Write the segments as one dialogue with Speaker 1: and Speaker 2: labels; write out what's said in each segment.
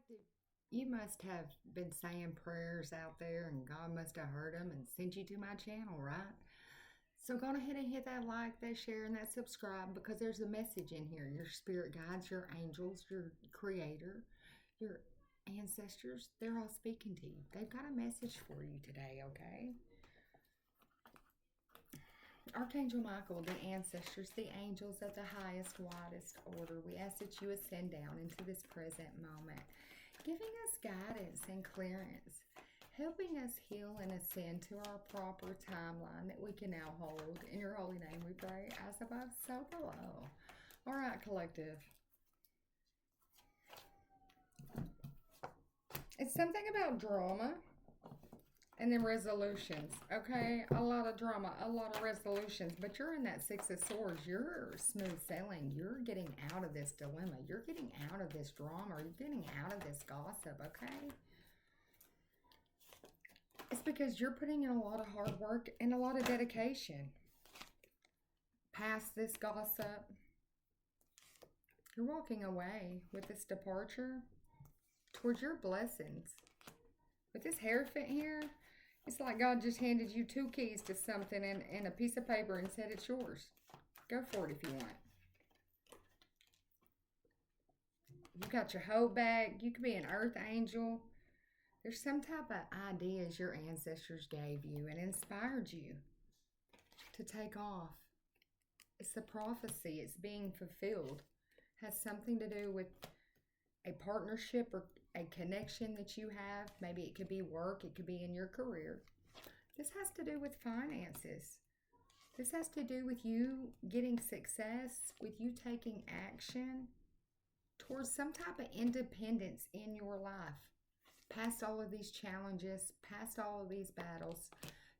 Speaker 1: Collective, you must have been saying prayers out there and God must have heard them and sent you to my channel, right? So go ahead and hit that like, that share, and that subscribe because there's a message in here. Your spirit guides, your angels, your creator, your ancestors, they're all speaking to you. They've got a message for you today, okay? Archangel Michael, the ancestors, the angels of the highest, widest order, we ask that you ascend down into this present moment, giving us guidance and clearance, helping us heal and ascend to our proper timeline that we can now hold. In your holy name we pray, as above, so below. All right, collective. It's something about drama. And then resolutions, okay? A lot of drama, a lot of resolutions. But you're in that Six of Swords. You're smooth sailing. You're getting out of this dilemma. You're getting out of this drama. You're getting out of this gossip, okay? It's because you're putting in a lot of hard work and a lot of dedication. Past this gossip, you're walking away with this departure towards your blessings. With this Hierophant here, it's like God just handed you two keys to something and a piece of paper and said it's yours. Go for it if you want. You got your hoe back. You could be an earth angel. There's some type of ideas your ancestors gave you and inspired you to take off. It's the prophecy. It's being fulfilled. Has something to do with a partnership or a connection that you have. Maybe it could be work. It could be in your career. This has to do with finances. This has to do with you getting success, with you taking action towards some type of independence in your life. Past all of these challenges, past all of these battles,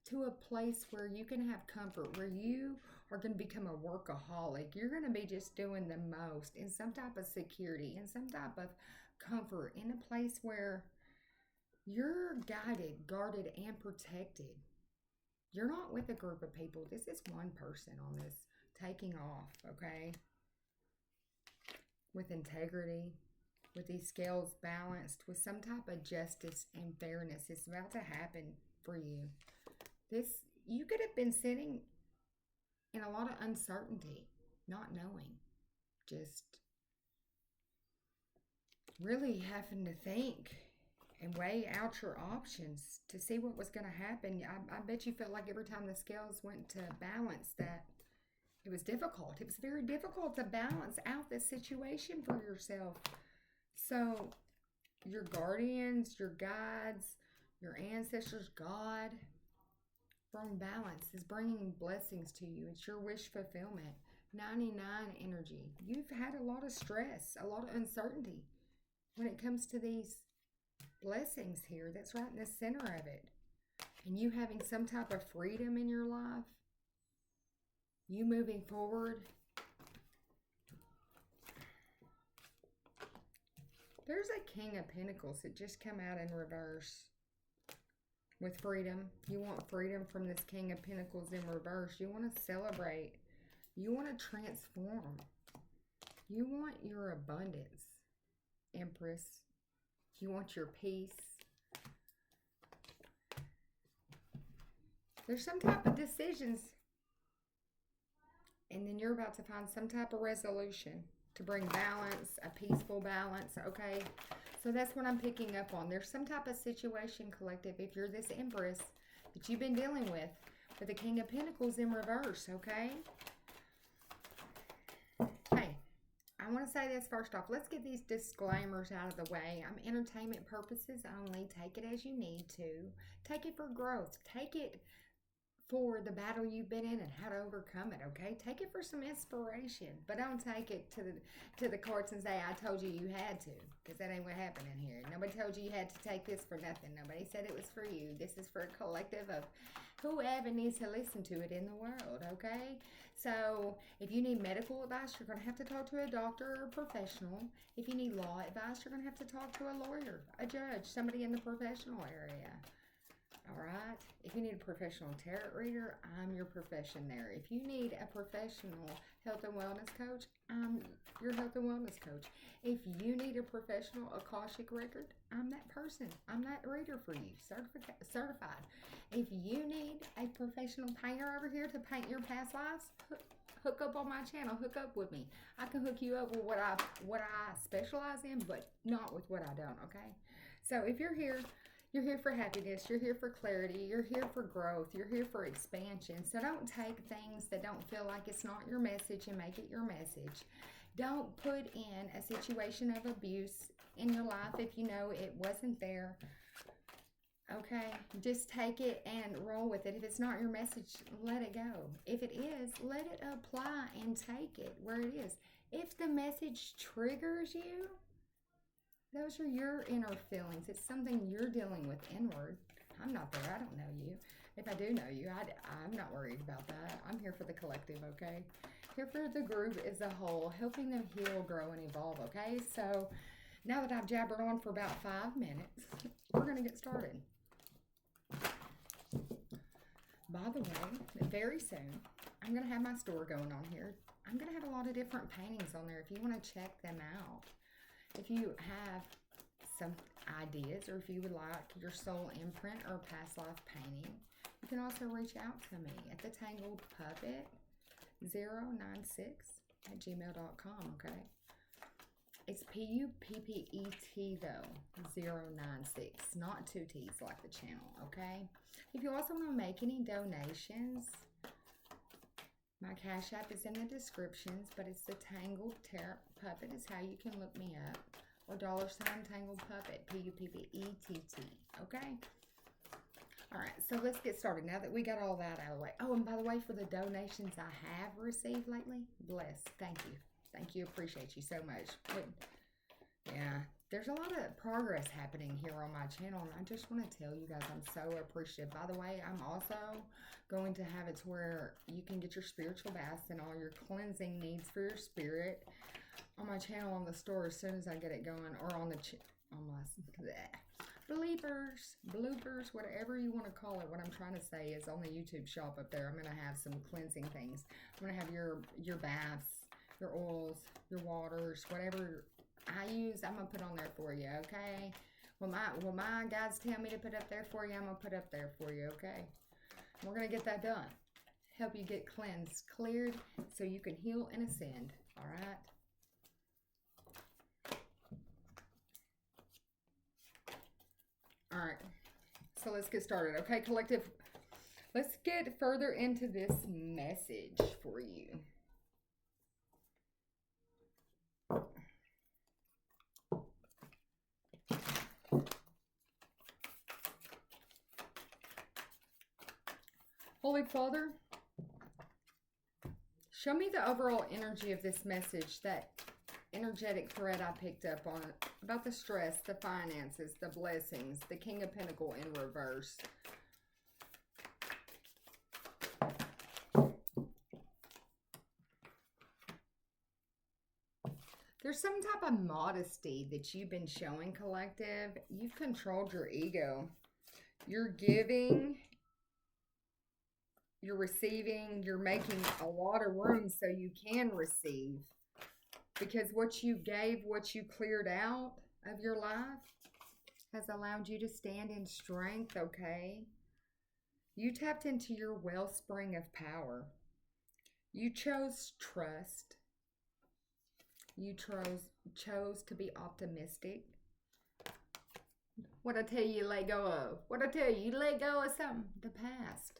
Speaker 1: to a place where you can have comfort, where you are going to become a workaholic. You're going to be just doing the most in some type of security, in some type of comfort, in a place where you're guided, guarded, and protected. You're not with a group of people. This is one person on this taking off, okay? With integrity, with these scales balanced, with some type of justice and fairness. It's about to happen for you. This, you could have been sitting in a lot of uncertainty, not knowing, just really having to think and weigh out your options to see what was going to happen. I bet you felt like every time the scales went to balance that it was difficult. It was very difficult to balance out this situation for yourself. So your guardians, your guides, your ancestors, God, bring balance, is bringing blessings to you. It's your wish fulfillment. 99 energy. You've had a lot of stress, a lot of uncertainty when it comes to these blessings here. That's right in the center of it. And you having some type of freedom in your life. You moving forward. There's a King of Pentacles that just come out in reverse. With freedom. You want freedom from this King of Pentacles in reverse. You want to celebrate. You want to transform. You want your abundance, Empress. You want your peace. There's some type of decisions. And then you're about to find some type of resolution to bring balance, a peaceful balance, okay? So that's what I'm picking up on. There's some type of situation, collective, if you're this Empress that you've been dealing with the King of Pentacles in reverse, okay? Hey, I want to say this first off. Let's get these disclaimers out of the way. I'm entertainment purposes only. Take it as you need to. Take it for growth. Take it for the battle you've been in and how to overcome it, okay? Take it for some inspiration, but don't take it to the courts and say, I told you you had to, because that ain't what happened in here. Nobody told you you had to take this for nothing. Nobody said it was for you. This is for a collective of whoever needs to listen to it in the world, okay? So if you need medical advice, you're going to have to talk to a doctor or a professional. If you need law advice, you're going to have to talk to a lawyer, a judge, somebody in the professional area. All right. If you need a professional tarot reader, I'm your profession there. If you need a professional health and wellness coach, I'm your health and wellness coach. If you need a professional Akashic record, I'm that person. I'm that reader for you, certified. If you need a professional painter over here to paint your past lives, hook up on my channel. Hook up with me. I can hook you up with what I specialize in, but not with what I don't. Okay. So if you're here. You're here for happiness. You're here for clarity. You're here for growth. You're here for expansion. So don't take things that don't feel like it's not your message and make it your message. Don't put in a situation of abuse in your life if you know it wasn't there. Okay? Just take it and roll with it. If it's not your message, let it go. If it is, let it apply and take it where it is. If the message triggers you, those are your inner feelings. It's something you're dealing with inward. I'm not there. I don't know you. If I do know you, I'm not worried about that. I'm here for the collective, okay? Here for the group as a whole, helping them heal, grow, and evolve, okay? So now that I've jabbered on for about 5 minutes, we're going to get started. By the way, very soon, I'm going to have my store going on here. I'm going to have a lot of different paintings on there if you want to check them out. If you have some ideas or if you would like your soul imprint or past life painting, you can also reach out to me at the Tangled Puppet 096@gmail.com, okay? It's Puppet though, 096, not 2 T's like the channel, okay? If you also want to make any donations, my Cash App is in the descriptions, but it's the Tangled Tarot Puppet is how you can look me up. Or $Tangled Puppet, Puppett, okay? All right, so let's get started now that we got all that out of the way. Oh, and by the way, for the donations I have received lately, bless. Thank you. Thank you. Appreciate you so much. But, yeah, there's a lot of progress happening here on my channel, and I just want to tell you guys I'm so appreciative. By the way, I'm also going to have it to where you can get your spiritual baths and all your cleansing needs for your spirit on my channel on the store as soon as I get it going, or on the bloopers, whatever you want to call it. What I'm trying to say is on the YouTube shop up there, I'm going to have some cleansing things. I'm going to have your baths, your oils, your waters, whatever I use, I'm going to put on there for you, okay? What my guides tell me to put up there for you, I'm going to put up there for you, okay? We're going to get that done. Help you get cleansed, cleared, so you can heal and ascend, all right? All right, so let's get started, okay, collective? Let's get further into this message for you. Holy Father, show me the overall energy of this message, that energetic thread I picked up on it, about the stress, the finances, the blessings, the King of Pentacles in reverse. There's some type of modesty that you've been showing, collective. You've controlled your ego. You're giving, you're receiving, you're making a lot of room so you can receive. Because what you gave, what you cleared out of your life has allowed you to stand in strength, okay? You tapped into your wellspring of power. You chose trust. You chose to be optimistic. What I tell you, let go of. What I tell you, let go of something. The past.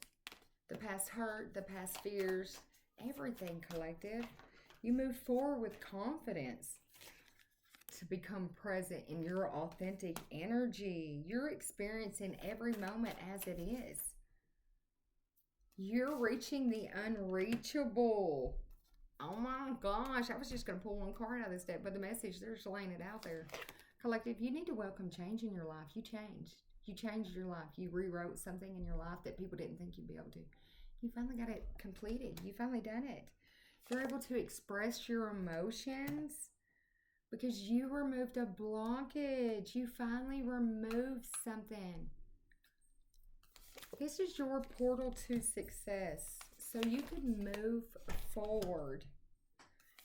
Speaker 1: The past hurt, the past fears, everything, collective. You move forward with confidence to become present in your authentic energy. You're experiencing every moment as it is. You're reaching the unreachable. Oh my gosh, I was just going to pull one card out of this deck, but the message, they're just laying it out there. Collective, you need to welcome change in your life. You changed. You changed your life. You rewrote something in your life that people didn't think you'd be able to. You finally got it completed. You finally done it. You're able to express your emotions because you removed a blockage. You finally removed something. This is your portal to success. So you can move forward.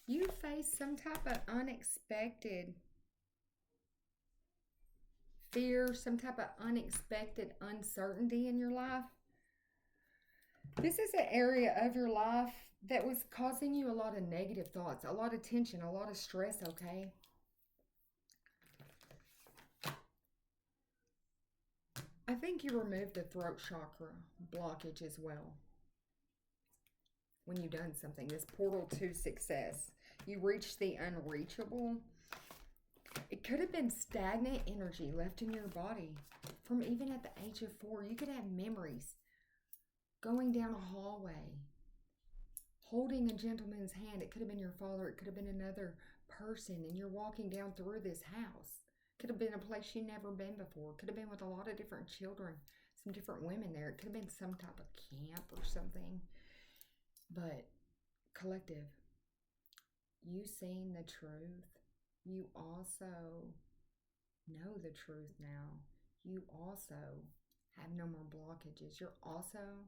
Speaker 1: You face some type of unexpected fear, some type of unexpected uncertainty in your life. This is an area of your life that was causing you a lot of negative thoughts, a lot of tension, a lot of stress, okay? I think you removed the throat chakra blockage as well when you've done something. This portal to success. You reached the unreachable. It could have been stagnant energy left in your body from even at the age of 4. You could have memories going down a hallway, holding a gentleman's hand. It could have been your father. It could have been another person. And you're walking down through this house. Could have been a place you've never been before. Could have been with a lot of different children, some different women there. It could have been some type of camp or something. But collective, you seen the truth. You also know the truth now. You also have no more blockages. You're also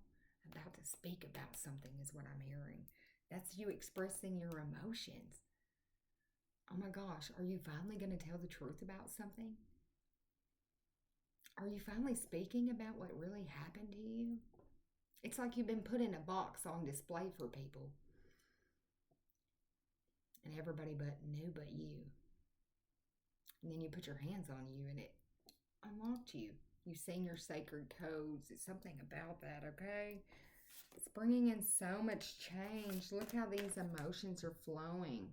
Speaker 1: about to speak about something is what I'm hearing. That's you expressing your emotions. Oh my gosh, are you finally going to tell the truth about something? Are you finally speaking about what really happened to you? It's like you've been put in a box on display for people. And everybody knew but you. And then you put your hands on you and it unlocked you. You've seen your sacred codes. It's something about that, okay? It's bringing in so much change. Look how these emotions are flowing.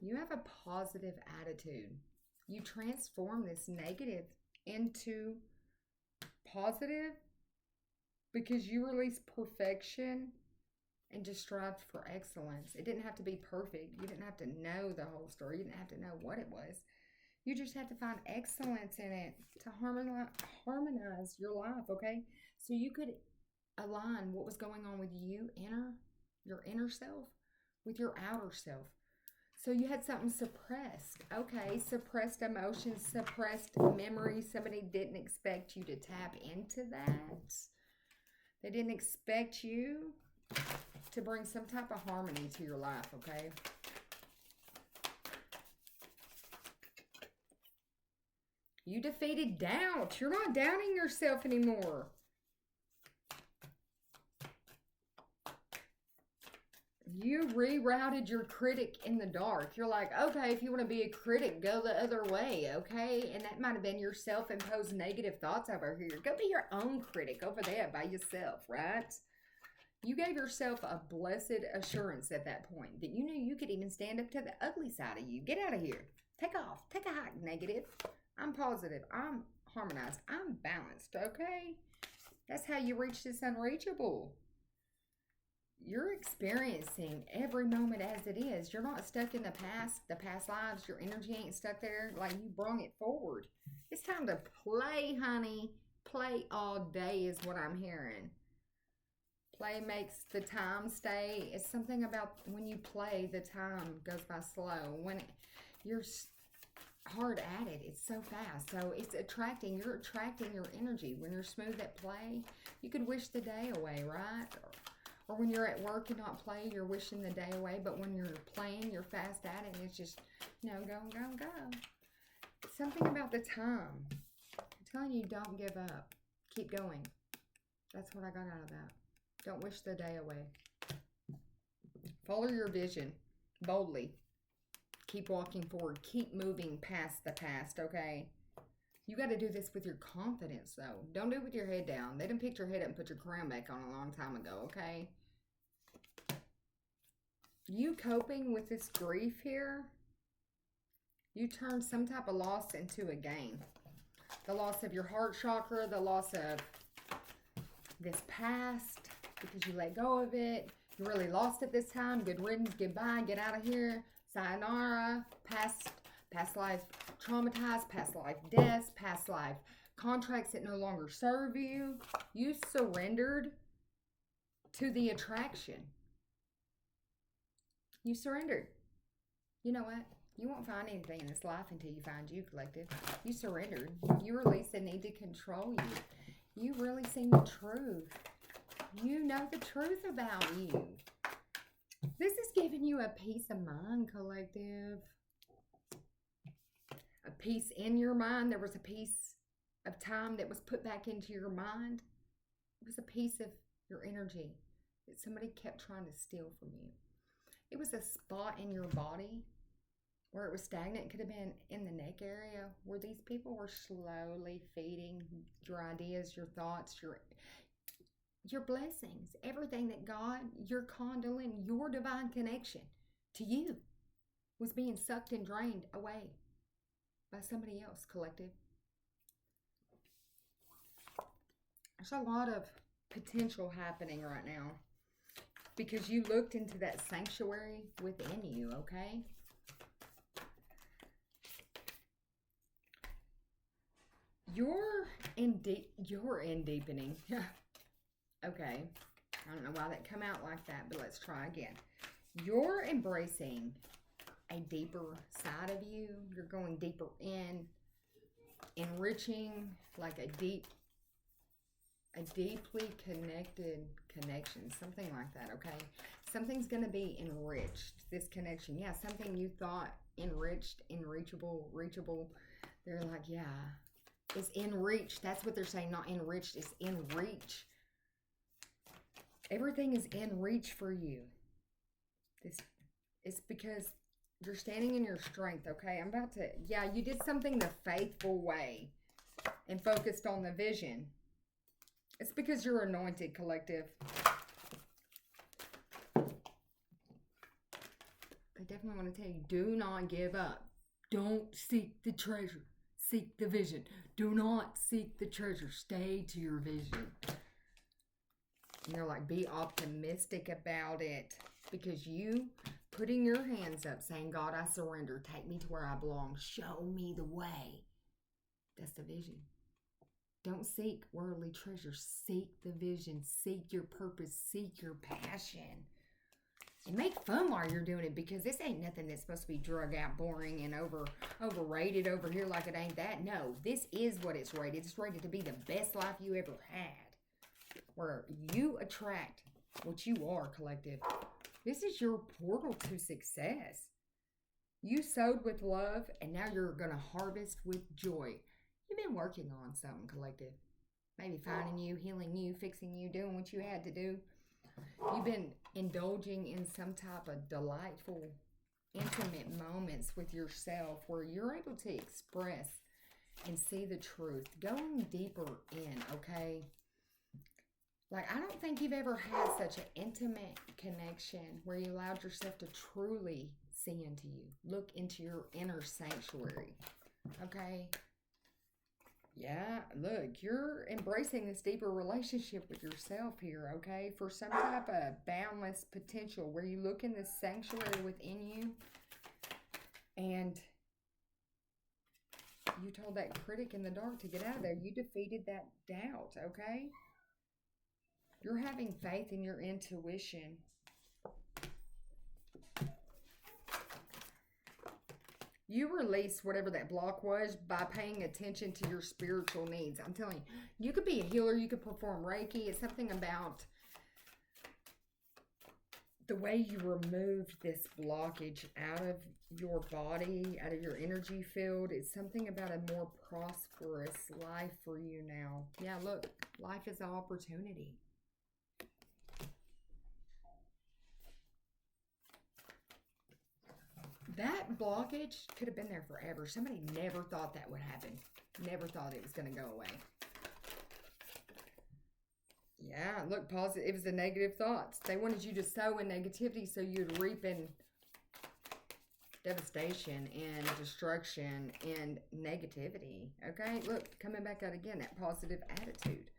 Speaker 1: You have a positive attitude. You transform this negative into positive because you release perfection and just strived for excellence. It didn't have to be perfect. You didn't have to know the whole story. You didn't have to know what it was. You just had to find excellence in it to harmonize your life, okay? So you could align what was going on with you, your inner self, with your outer self. So you had something suppressed. Okay, suppressed emotions, suppressed memories. Somebody didn't expect you to tap into that. They didn't expect you to bring some type of harmony to your life, okay? You defeated doubt. You're not doubting yourself anymore. You rerouted your critic in the dark. You're like, okay, if you want to be a critic, go the other way, okay? And that might have been your self-imposed negative thoughts over here. Go be your own critic over there by yourself, right? You gave yourself a blessed assurance at that point that you knew you could even stand up to the ugly side of you. Get out of here. Take off. Take a hike, negative. I'm positive. I'm harmonized. I'm balanced, okay? That's how you reach this unreachable. You're experiencing every moment as it is. You're not stuck in the past lives. Your energy ain't stuck there. Like, you brought it forward. It's time to play, honey. Play all day is what I'm hearing. Play makes the time stay. It's something about when you play, the time goes by slow. When you're hard at it, it's so fast. So it's attracting. You're attracting your energy. When you're smooth at play, you could wish the day away, right? Or when you're at work and not play, you're wishing the day away. But when you're playing, you're fast at it. And it's just, go, go, go. It's something about the time. I'm telling you, don't give up. Keep going. That's what I got out of that. Don't wish the day away. Follow your vision boldly. Keep walking forward. Keep moving past the past, okay? You got to do this with your confidence, though. Don't do it with your head down. They didn't pick your head up and put your crown back on a long time ago, okay? You coping with this grief here, you turn some type of loss into a gain. The loss of your heart chakra, the loss of this past, because you let go of it. You really lost it this time. Good riddance, goodbye, get out of here. Sayonara, past life traumatized, past life deaths, past life contracts that no longer serve you. You surrendered to the attraction. You surrendered. You know what? You won't find anything in this life until you find you, collective. You surrendered. You release the need to control you. You really seen the truth. You know the truth about you. This is giving you a peace of mind, collective. A peace in your mind. There was a piece of time that was put back into your mind. It was a piece of your energy that somebody kept trying to steal from you. It was a spot in your body where it was stagnant. It could have been in the neck area where these people were slowly feeding your ideas, your thoughts, your blessings, everything that God, your conduit, your divine connection to you was being sucked and drained away by somebody else, collective. There's a lot of potential happening right now because you looked into that sanctuary within you, okay? You're in deepening. Okay. I don't know why that come out like that, but let's try again. You're embracing a deeper side of you. You're going deeper in, enriching, like a deeply connected connection, something like that, okay? Something's going to be enriched, this connection. Yeah, something you thought enriched, reachable. They're like, yeah, it's in reach. That's what they're saying, not enriched, it's in reach. Everything is in reach for you. It's because you're standing in your strength, okay? Yeah, you did something the faithful way and focused on the vision. It's because you're anointed, collective. I definitely want to tell you, do not give up. Don't seek the treasure. Seek the vision. Do not seek the treasure. Stay to your vision. And they're like, be optimistic about it. Because you putting your hands up saying, God, I surrender. Take me to where I belong. Show me the way. That's the vision. Don't seek worldly treasures. Seek the vision. Seek your purpose. Seek your passion. And make fun while you're doing it, because this ain't nothing that's supposed to be drug out, boring, and overrated over here like it ain't that. No, this is what it's rated. It's rated to be the best life you ever had, where you attract what you are, collective. This is your portal to success. You sowed with love, and now you're going to harvest with joy. You've been working on something, collective. Maybe finding you, healing you, fixing you, doing what you had to do. You've been indulging in some type of delightful, intimate moments with yourself where you're able to express and see the truth. Going deeper in, okay? Like, I don't think you've ever had such an intimate connection where you allowed yourself to truly see into you. Look into your inner sanctuary, okay? Yeah, look, you're embracing this deeper relationship with yourself here, okay? For some type of boundless potential where you look in this sanctuary within you and you told that critic in the dark to get out of there. You defeated that doubt, okay? You're having faith in your intuition. You release whatever that block was by paying attention to your spiritual needs. I'm telling you, you could be a healer. You could perform Reiki. It's something about the way you removed this blockage out of your body, out of your energy field. It's something about a more prosperous life for you now. Yeah, look, life is an opportunity. That blockage could have been there forever. Somebody never thought that would happen. Never thought it was going to go away. Yeah, look, positive. It was the negative thoughts. They wanted you to sow in negativity so you'd reap in devastation and destruction and negativity. Okay, look, coming back out again, that positive attitude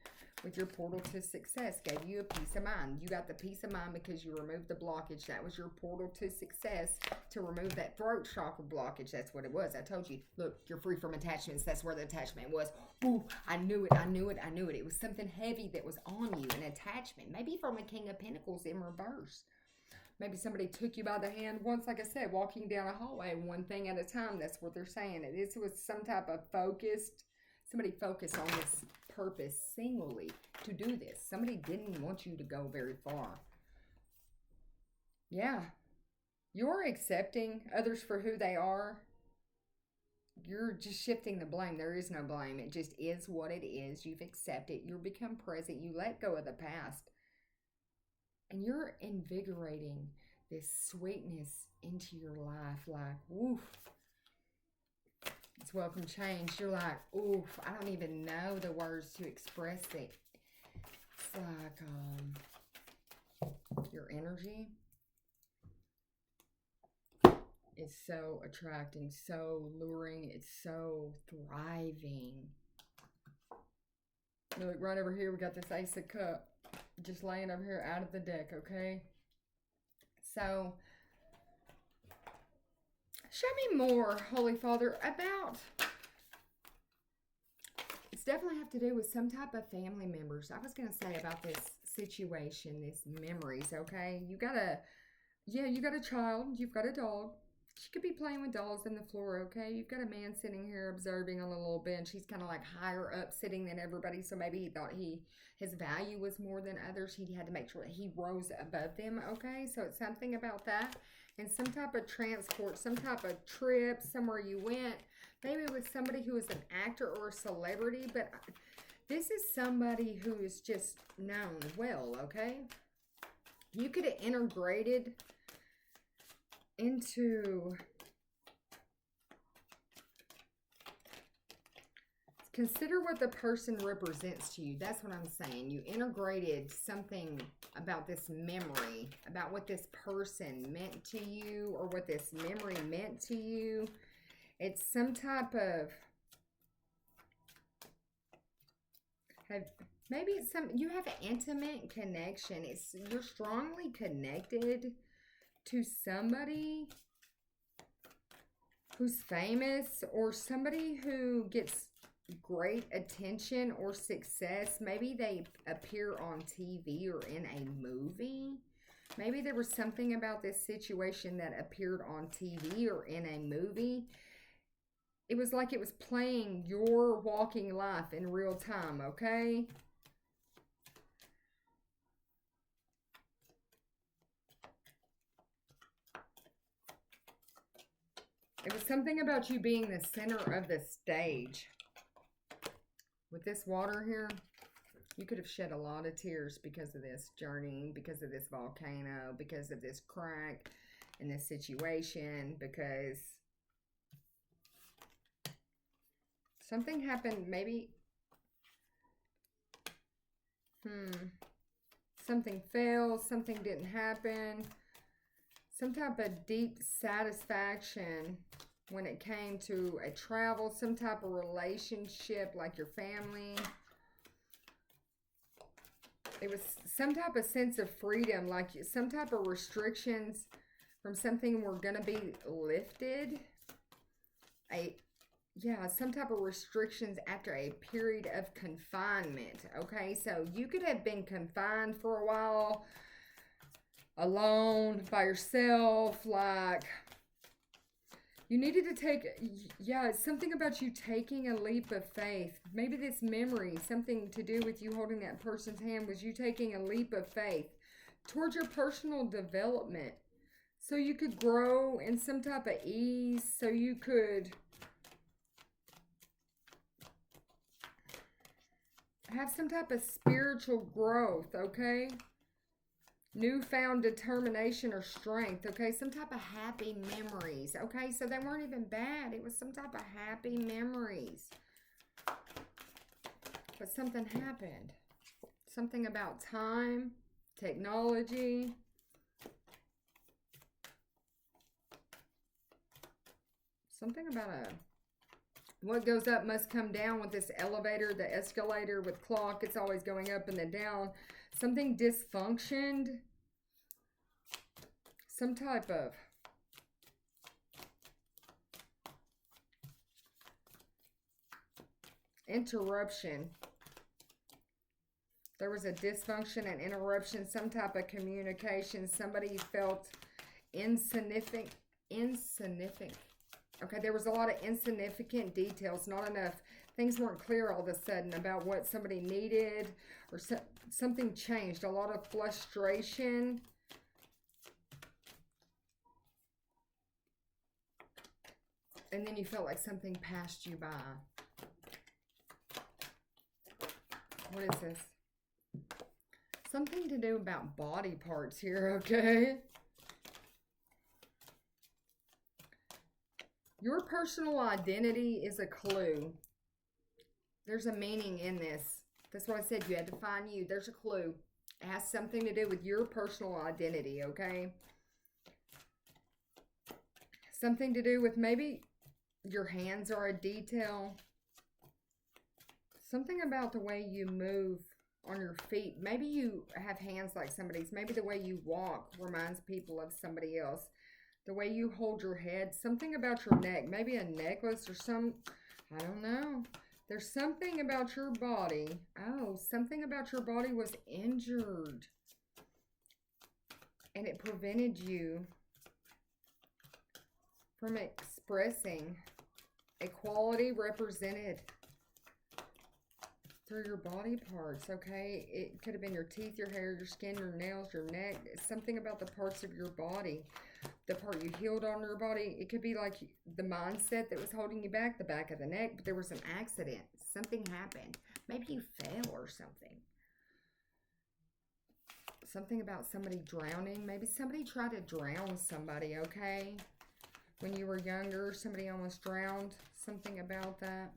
Speaker 1: with your portal to success gave you a peace of mind. You got the peace of mind because you removed the blockage. That was your portal to success, to remove that throat chakra blockage. That's what it was. I told you, look, you're free from attachments. That's where the attachment was. Ooh, I knew it. It was something heavy that was on you, an attachment, maybe from a King of Pentacles in reverse. Maybe somebody took you by the hand once, like I said, walking down a hallway, one thing at a time. That's what they're saying. This was some type of somebody focused on this purpose singly to do this. Somebody didn't want you to go very far. Yeah. You're accepting others for who they are. You're just shifting the blame. There is no blame. It just is what it is. You've accepted. You become present. You let go of the past. And you're invigorating this sweetness into your life. Like, woof. It's welcome change. You're like, oof. I don't even know the words to express it. It's like your energy is so attracting, so luring. It's so thriving. Look, right over here, we got this Ace of Cups. Just laying over here out of the deck, okay? So, show me more, Holy Father, about... It's definitely have to do with some type of family members. I was going to say about this situation, these memories, okay? You got a child. You've got a dog. She could be playing with dolls on the floor, okay? You've got a man sitting here observing on a little bench. He's kind of like higher up sitting than everybody, so maybe he thought his value was more than others. He had to make sure that he rose above them, okay? So it's something about that. And some type of transport, some type of trip, somewhere you went. Maybe with somebody who is an actor or a celebrity, but this is somebody who is just known well, okay? You could have integrated into... Consider what the person represents to you. That's what I'm saying. You integrated something about this memory, about what this person meant to you or what this memory meant to you. It's some type of... Maybe it's you have an intimate connection. You're strongly connected to somebody who's famous or somebody who gets great attention or success. Maybe they appear on TV or in a movie. Maybe there was something about this situation that appeared on TV or in a movie. It was like it was playing your walking life in real time, okay? It was something about you being the center of the stage. With this water here, you could have shed a lot of tears because of this journey, because of this volcano, because of this crack in this situation, because something happened, maybe, something failed, something didn't happen. Some type of deep satisfaction when it came to a travel, some type of relationship like your family. It was some type of sense of freedom, like some type of restrictions from something were going to be lifted. Some type of restrictions after a period of confinement, okay? So you could have been confined for a while, alone, by yourself, like you needed to take, it's something about you taking a leap of faith. Maybe this memory, something to do with you holding that person's hand, was you taking a leap of faith towards your personal development so you could grow in some type of ease, so you could have some type of spiritual growth, okay? Newfound determination or strength, okay? Some type of happy memories, okay? So they weren't even bad. It was some type of happy memories. But something happened. Something about time, technology. Something about what goes up must come down with this elevator, the escalator with clock. It's always going up and then down. Something dysfunctioned. Some type of interruption. There was a dysfunction and interruption, some type of communication. Somebody felt insignificant. Okay, there was a lot of insignificant details, not enough. Things weren't clear all of a sudden about what somebody needed, or something changed. A lot of frustration. And then you felt like something passed you by. What is this? Something to do about body parts here, okay? Your personal identity is a clue. There's a meaning in this. That's what I said. You had to find you. There's a clue. It has something to do with your personal identity, okay? Something to do with maybe your hands are a detail. Something about the way you move on your feet. Maybe you have hands like somebody's. Maybe the way you walk reminds people of somebody else. The way you hold your head. Something about your neck. Maybe a necklace or some, I don't know. There's something about your body. Oh, something about your body was injured. And it prevented you from expressing a quality represented through your body parts, okay? It could have been your teeth, your hair, your skin, your nails, your neck. Something about the parts of your body. The part you healed on your body. It could be like the mindset that was holding you back, the back of the neck, but there was an accident. Something happened. Maybe you fell or something. Something about somebody drowning. Maybe somebody tried to drown somebody, okay? When you were younger, somebody almost drowned. Something about that.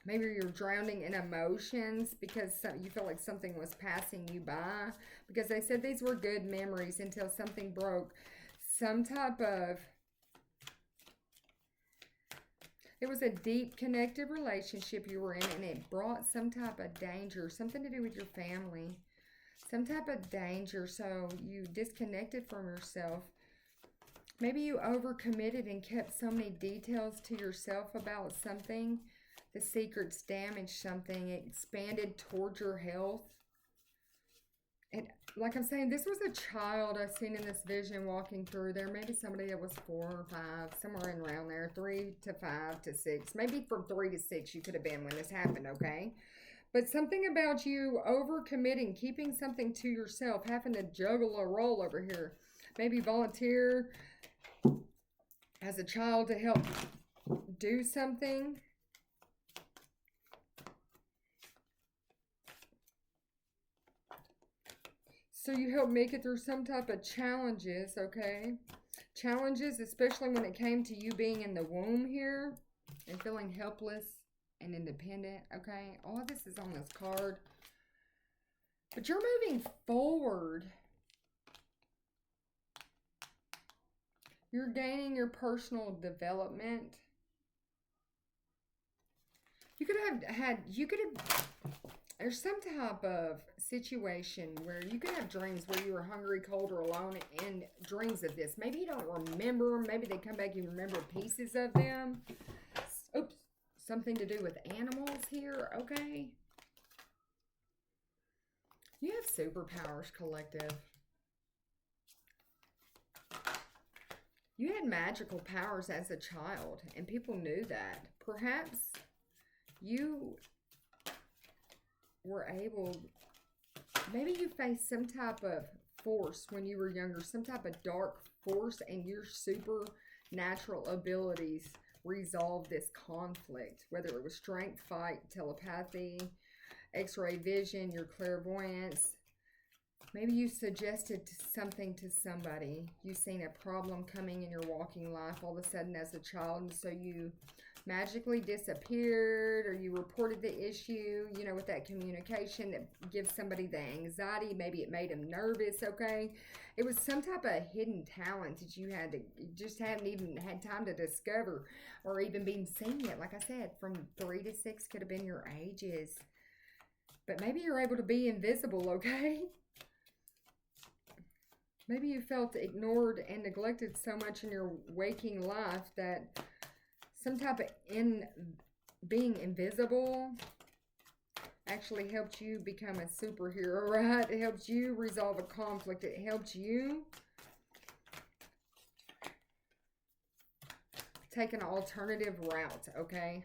Speaker 1: Maybe you're drowning in emotions because you felt like something was passing you by. Because they said these were good memories until something broke. Some type of... It was a deep connected relationship you were in, and it brought some type of danger. Something to do with your family. Some type of danger, so you disconnected from yourself. Maybe you overcommitted and kept so many details to yourself about something. The secrets damaged something. It expanded towards your health. And like I'm saying, this was a child I've seen in this vision walking through there. Maybe somebody that was 4 or 5, somewhere in around there. 3 to 5 to 6. Maybe from 3 to 6 you could have been when this happened, okay? But something about you overcommitting, keeping something to yourself, having to juggle a role over here. Maybe volunteer as a child to help do something. So you helped make it through some type of challenges, okay? Challenges, especially when it came to you being in the womb here and feeling helpless and independent, okay? All of this is on this card. But you're moving forward. You're gaining your personal development. You could have there's some type of situation where you could have dreams where you were hungry, cold, or alone, and dreams of this. Maybe you don't remember. Maybe they come back, you remember pieces of them. Oops. Something to do with animals here, okay? You have superpowers, collective. You had magical powers as a child, and people knew that. Perhaps you were able, maybe you faced some type of force when you were younger, some type of dark force, and your supernatural abilities resolved this conflict, whether it was strength, fight, telepathy, x-ray vision, your clairvoyance. Maybe you suggested something to somebody. You've seen a problem coming in your walking life all of a sudden as a child, and so you magically disappeared, or you reported the issue, you know, with that communication that gives somebody the anxiety. Maybe it made them nervous, okay? It was some type of hidden talent that you just hadn't even had time to discover or even been seen yet. Like I said, from 3 to 6 could have been your ages. But maybe you're able to be invisible, okay? Maybe you felt ignored and neglected so much in your waking life that some type of being invisible actually helped you become a superhero, right? It helps you resolve a conflict. It helps you take an alternative route, okay?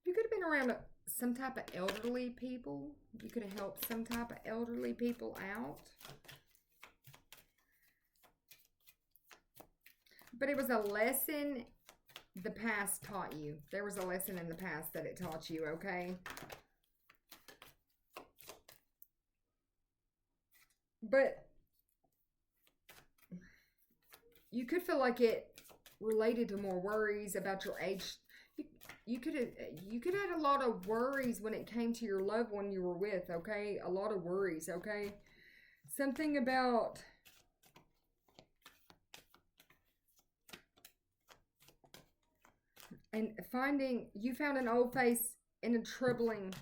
Speaker 1: You could have been around some type of elderly people. You could have helped some type of elderly people out. But it was a lesson the past taught you. There was a lesson in the past that it taught you, okay? But you could feel like it related to more worries about your age. You could have had a lot of worries when it came to your loved one you were with, okay? A lot of worries, okay? Something about and you found an old face in a troubling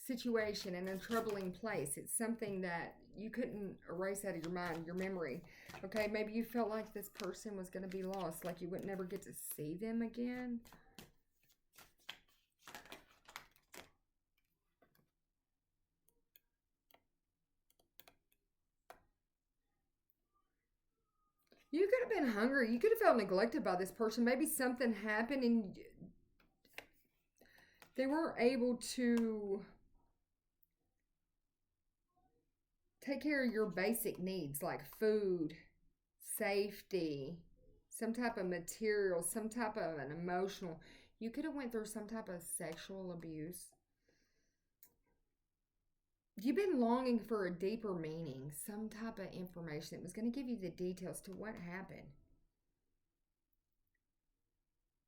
Speaker 1: situation, in a troubling place. It's something that you couldn't erase out of your mind, your memory. Okay, maybe you felt like this person was going to be lost, like you would never get to see them again. You could have been hungry. You could have felt neglected by this person. Maybe something happened and they weren't able to take care of your basic needs like food, safety, some type of material, some type of an emotional. You could have went through some type of sexual abuse. You've been longing for a deeper meaning, some type of information that was going to give you the details to what happened.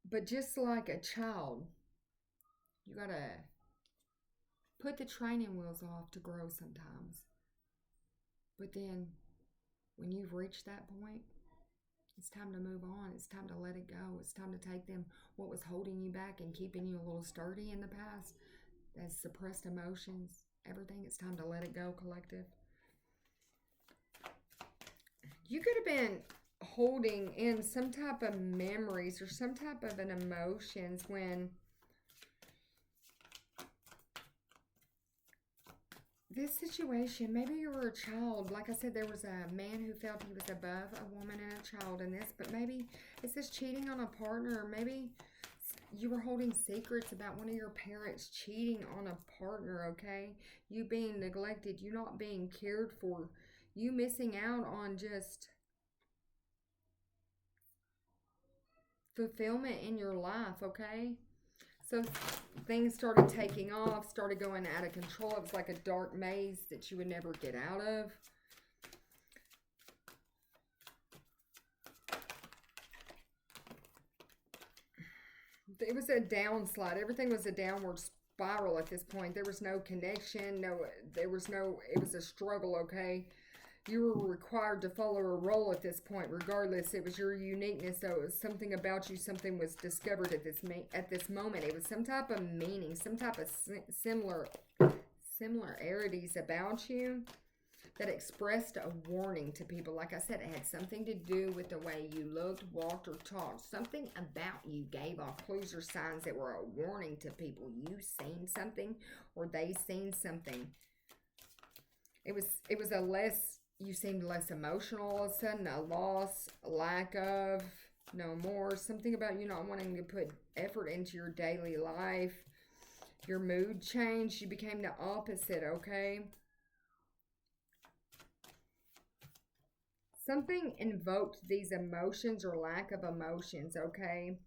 Speaker 1: But just like a child, you got to put the training wheels off to grow sometimes. But then when you've reached that point, it's time to move on. It's time to let it go. It's time to take them, what was holding you back and keeping you a little sturdy in the past, as suppressed emotions, everything. It's time to let it go, collective. You could have been holding in some type of memories or some type of an emotions when this situation, maybe you were a child. Like I said, there was a man who felt he was above a woman and a child in this, but maybe it's this cheating on a partner, or maybe you were holding secrets about one of your parents cheating on a partner, okay? You being neglected, you not being cared for, you missing out on just fulfillment in your life, okay? So things started taking off, started going out of control. It was like a dark maze that you would never get out of. It was a downslide. Everything was a downward spiral at this point. There was no connection. It was a struggle, okay? You were required to follow a role at this point, regardless. It was your uniqueness, so it was something about you. Something was discovered at this moment. It was some type of meaning, some type of similarities about you that expressed a warning to people. Like I said, it had something to do with the way you looked, walked, or talked. Something about you gave off clues or signs that were a warning to people. You seen something, or they seen something. It was a less. You seemed less emotional all of a sudden, a loss, a lack of, no more. Something about you not wanting to put effort into your daily life. Your mood changed. You became the opposite, okay? Something invoked these emotions or lack of emotions, okay?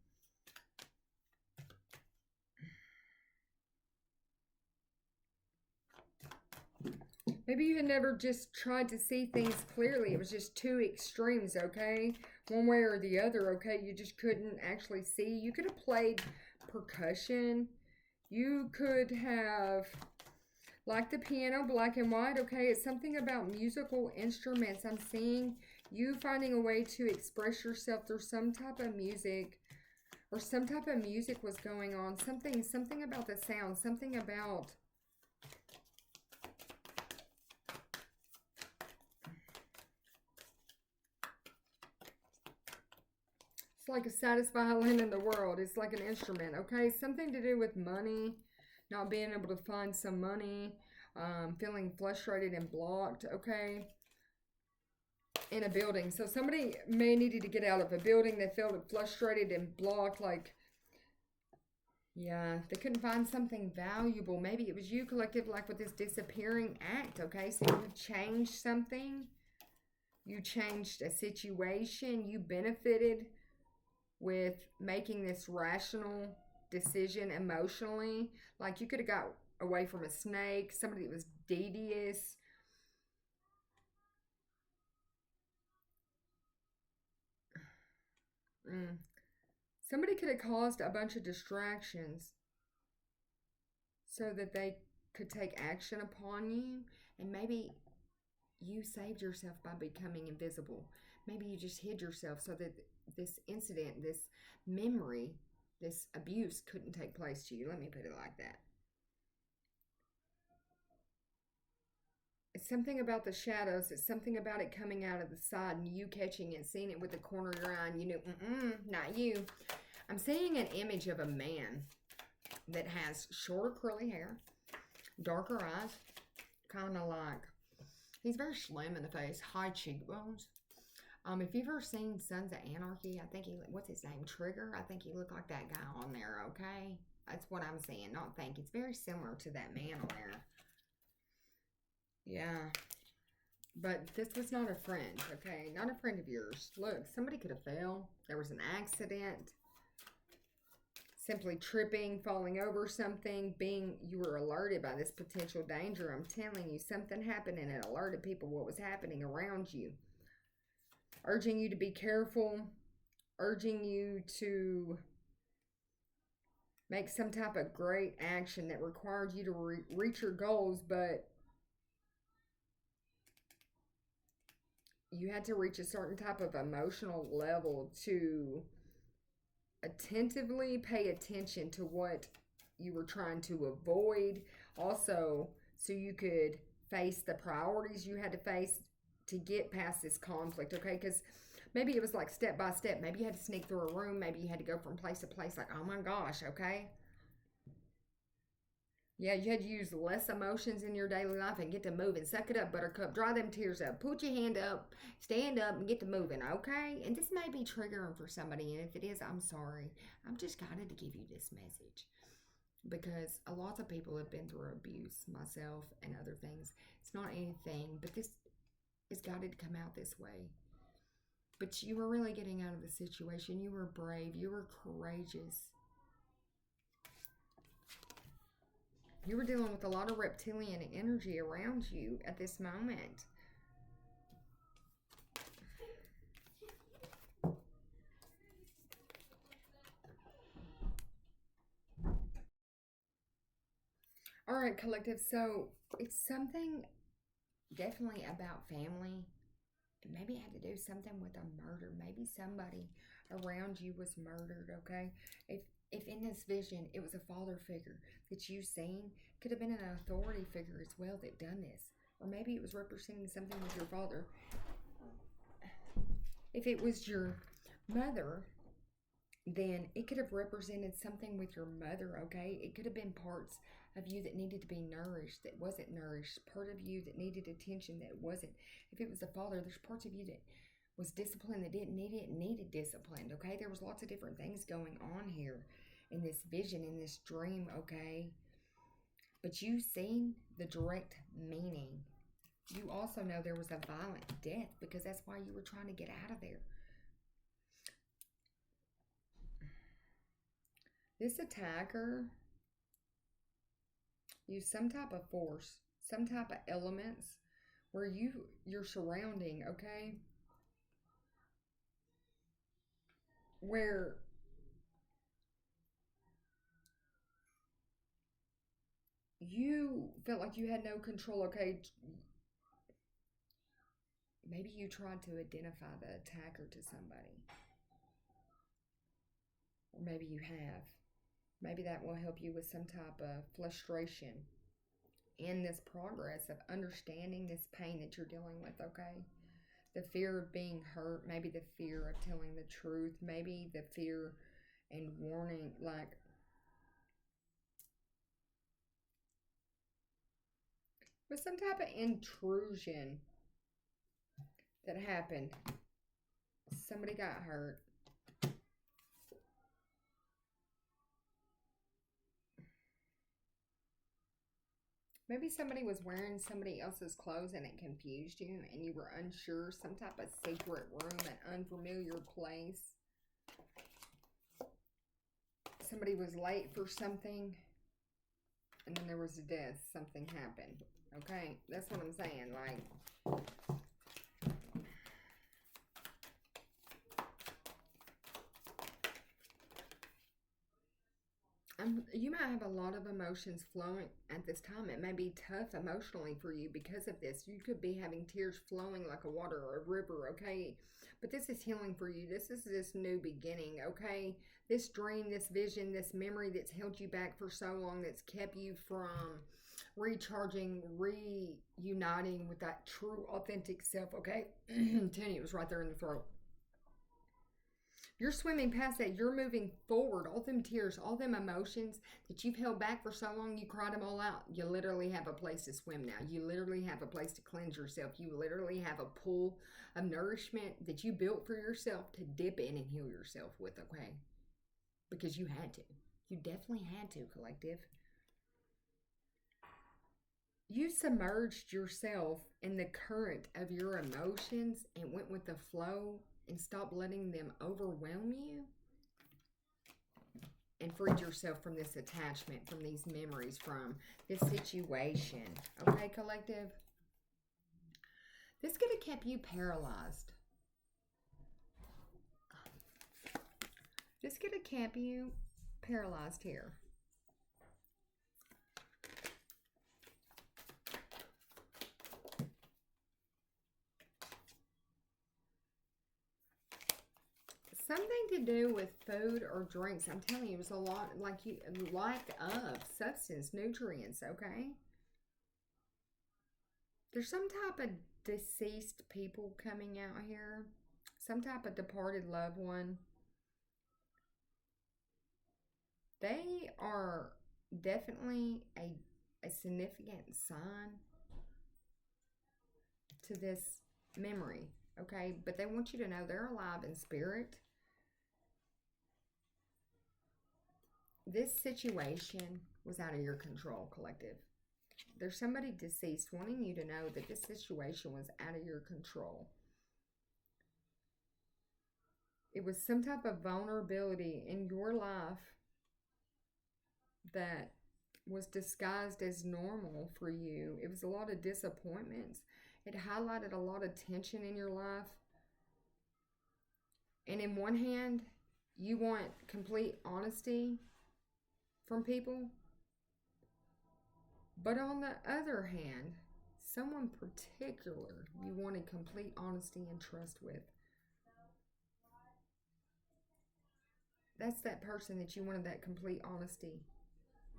Speaker 1: Maybe you had never just tried to see things clearly. It was just two extremes, okay? One way or the other, okay? You just couldn't actually see. You could have played percussion. You could have, like the piano, black and white, okay? It's something about musical instruments. I'm seeing you finding a way to express yourself through some type of music, or some type of music was going on. Something about the sound, something about It's like a saddest violin in the world. It's like an instrument, okay? Something to do with money, not being able to find some money, feeling frustrated and blocked, okay? In a building. So somebody may needed to get out of a building. They felt frustrated and blocked, like, yeah, they couldn't find something valuable. Maybe it was you, collective, like with this disappearing act, okay? So you changed something. You changed a situation. You benefited with making this rational decision emotionally. Like you could have got away from a snake, somebody that was devious. Somebody could have caused a bunch of distractions so that they could take action upon you, and maybe you saved yourself by becoming invisible. Maybe you just hid yourself so that this incident, this memory, this abuse couldn't take place to you. Let me put it like that. It's something about the shadows. It's something about it coming out of the side and you catching it, seeing it with the corner of your eye, and you know, not you. I'm seeing an image of a man that has shorter curly hair, darker eyes, kind of like, he's very slim in the face, high cheekbones. If you've ever seen Sons of Anarchy, I think what's his name, Trigger? I think he looked like that guy on there, okay? That's what I'm saying, not think. It's very similar to that man on there. Yeah. But this was not a friend, okay? Not a friend of yours. Look, somebody could have fell. There was an accident. Simply tripping, falling over something, you were alerted by this potential danger. I'm telling you, something happened and it alerted people what was happening around you. Urging you to be careful, urging you to make some type of great action that required you to reach your goals, but you had to reach a certain type of emotional level to attentively pay attention to what you were trying to avoid. Also, so you could face the priorities you had to face to get past this conflict, okay? Because maybe it was like step by step. Maybe you had to sneak through a room. Maybe you had to go from place to place, like, oh my gosh, okay? Yeah, you had to use less emotions in your daily life and get to moving. Suck it up, buttercup. Dry them tears up. Put your hand up. Stand up and get to moving, okay? And this may be triggering for somebody, and if it is, I'm sorry. I'm just guided to give you this message because a lot of people have been through abuse, myself and other things. It's not anything, but this is guided to come out this way. But you were really getting out of the situation. You were brave. You were courageous. You were dealing with a lot of reptilian energy around you at this moment. All right, collective. So it's something definitely about family. Maybe it had to do something with a murder. Maybe somebody around you was murdered, okay? If in this vision it was a father figure that you seen, could have been an authority figure as well that done this. Or maybe it was representing something with your father. If it was your mother, then it could have represented something with your mother, okay? It could have been parts of you that needed to be nourished that wasn't nourished, part of you that needed attention that wasn't. If it was the father, there's parts of you that was disciplined that didn't need it, needed disciplined, okay? There was lots of different things going on here in this vision, in this dream, okay? But you seen the direct meaning. You also know there was a violent death because that's why you were trying to get out of there. This attacker used some type of force, some type of elements where your surrounding, okay? Where you felt like you had no control, okay? Maybe you tried to identify the attacker to somebody. Or maybe you have. Maybe that will help you with some type of frustration in this progress of understanding this pain that you're dealing with, okay? The fear of being hurt, maybe the fear of telling the truth, maybe the fear and warning, like, with some type of intrusion that happened. Somebody got hurt. Maybe somebody was wearing somebody else's clothes and it confused you and you were unsure. Some type of secret room, an unfamiliar place. Somebody was late for something and then there was a death. Something happened. Okay? That's what I'm saying. Like, you might have a lot of emotions flowing at this time. It may be tough emotionally for you because of this. You could be having tears flowing like a water or a river, okay? But this is healing for you. This is this new beginning, okay? This dream, this vision, this memory that's held you back for so long, that's kept you from recharging, reuniting with that true, authentic self, okay? I'm telling you, it was right there in the throat. You're swimming past that. You're moving forward. All them tears, all them emotions that you've held back for so long, you cried them all out. You literally have a place to swim now. You literally have a place to cleanse yourself. You literally have a pool of nourishment that you built for yourself to dip in and heal yourself with, okay? Because you had to. You definitely had to, collective. You submerged yourself in the current of your emotions and went with the flow and stop letting them overwhelm you and freed yourself from this attachment, from these memories, from this situation. Okay, collective? This could have kept you paralyzed. This could have kept you paralyzed here. Something to do with food or drinks. I'm telling you, it was a lot like you lack of substance, nutrients, okay? There's some type of deceased people coming out here. Some type of departed loved one. They are definitely a significant sign to this memory, okay? But they want you to know they're alive in spirit. This situation was out of your control, collective. There's somebody deceased wanting you to know that this situation was out of your control. It was some type of vulnerability in your life that was disguised as normal for you. It was a lot of disappointments. It highlighted a lot of tension in your life. And in one hand, you want complete honesty from people. But on the other hand, someone particular you wanted complete honesty and trust with. That's that person that you wanted that complete honesty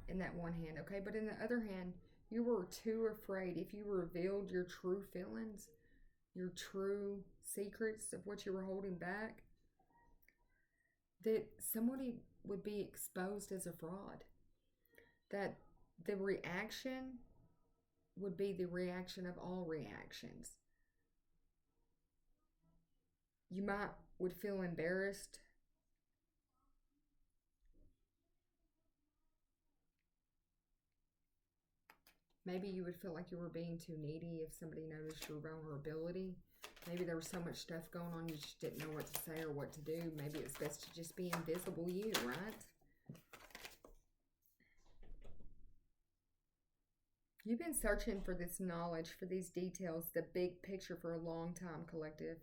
Speaker 1: in that one hand, okay? But in the other hand, you were too afraid. If you revealed your true feelings, your true secrets of what you were holding back, that somebody would be exposed as a fraud. That the reaction would be the reaction of all reactions. You would feel embarrassed. Maybe you would feel like you were being too needy if somebody noticed your vulnerability. Maybe there was so much stuff going on you just didn't know what to say or what to do. Maybe it's best to just be invisible you, right? You've been searching for this knowledge, for these details, the big picture for a long time, collective.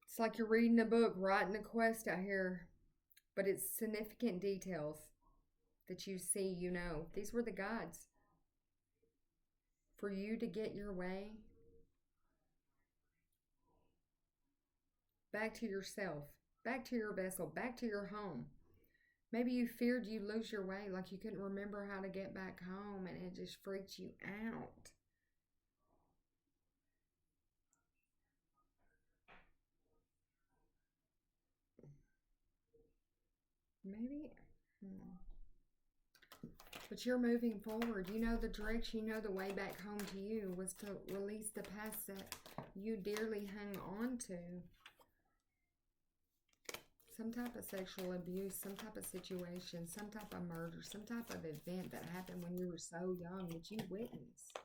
Speaker 1: It's like you're reading a book, writing a quest out here, but it's significant details that you see, you know. These were the guides for you to get your way back to yourself, back to your vessel, back to your home. Maybe you feared you'd lose your way, like you couldn't remember how to get back home and it just freaked you out. Maybe. But you're moving forward. You know the direction, you know the way back home to you was to release the past that you dearly hung on to. Some type of sexual abuse, some type of situation, some type of murder, some type of event that happened when you were so young that you witnessed.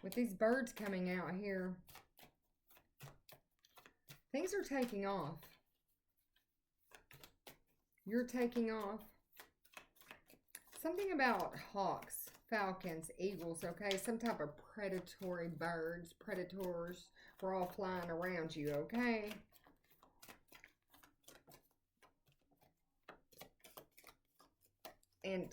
Speaker 1: With these birds coming out here, things are taking off. You're taking off. Something about hawks, falcons, eagles, okay? Some type of predatory birds, predators were all flying around you, okay? And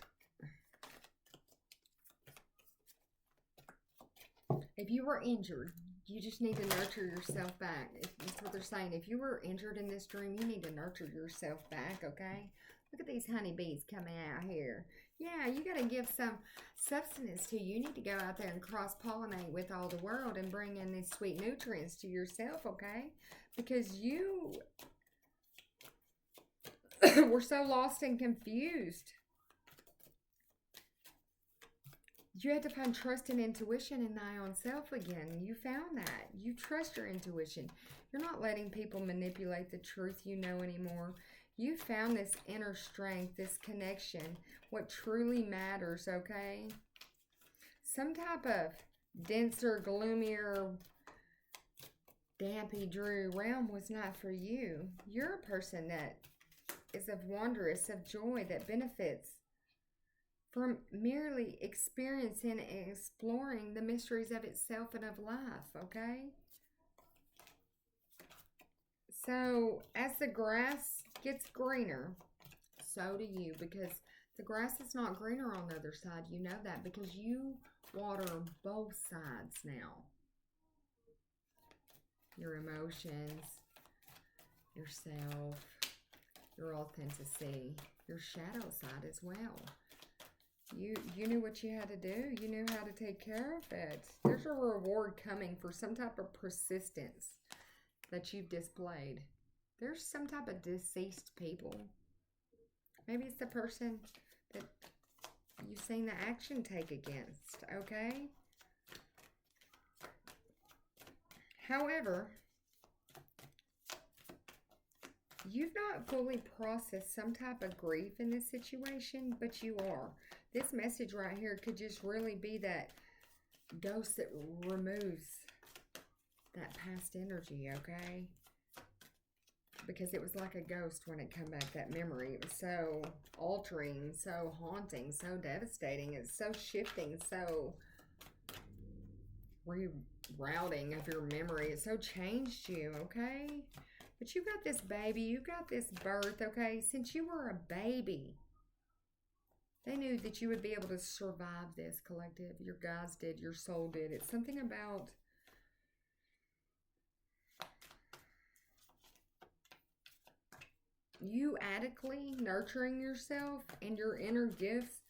Speaker 1: if you were injured, you just need to nurture yourself back. That's what they're saying. If you were injured in this dream, you need to nurture yourself back, okay? Look at these honeybees coming out here. Yeah, you got to give some substance to you. You need to go out there and cross-pollinate with all the world and bring in these sweet nutrients to yourself, okay? Because you were so lost and confused. You had to find trust and intuition in thy own self again. You found that. You trust your intuition. You're not letting people manipulate the truth you know anymore. You found this inner strength, this connection, what truly matters, okay? Some type of denser, gloomier, dampy, dreary realm was not for you. You're a person that is of wondrous, of joy, that benefits from merely experiencing and exploring the mysteries of itself and of life, okay? So, as the grass gets greener, so do you, because the grass is not greener on the other side. You know that because you water both sides now. Your emotions, yourself, your authenticity, your shadow side as well. You knew what you had to do. You knew how to take care of it. There's a reward coming for some type of persistence that you've displayed. There's some type of deceased people. Maybe it's the person that you've seen the action take against, okay? However, you've not fully processed some type of grief in this situation, but you are. This message right here could just really be that ghost that removes that past energy, okay? Because it was like a ghost when it came back, that memory. It was so altering, so haunting, so devastating. It's so shifting, so rerouting of your memory. It so changed you, okay? But you got this baby, you got this birth, okay? Since you were a baby, they knew that you would be able to survive this, collective. Your guides did, your soul did. It's something about you adequately nurturing yourself and your inner gifts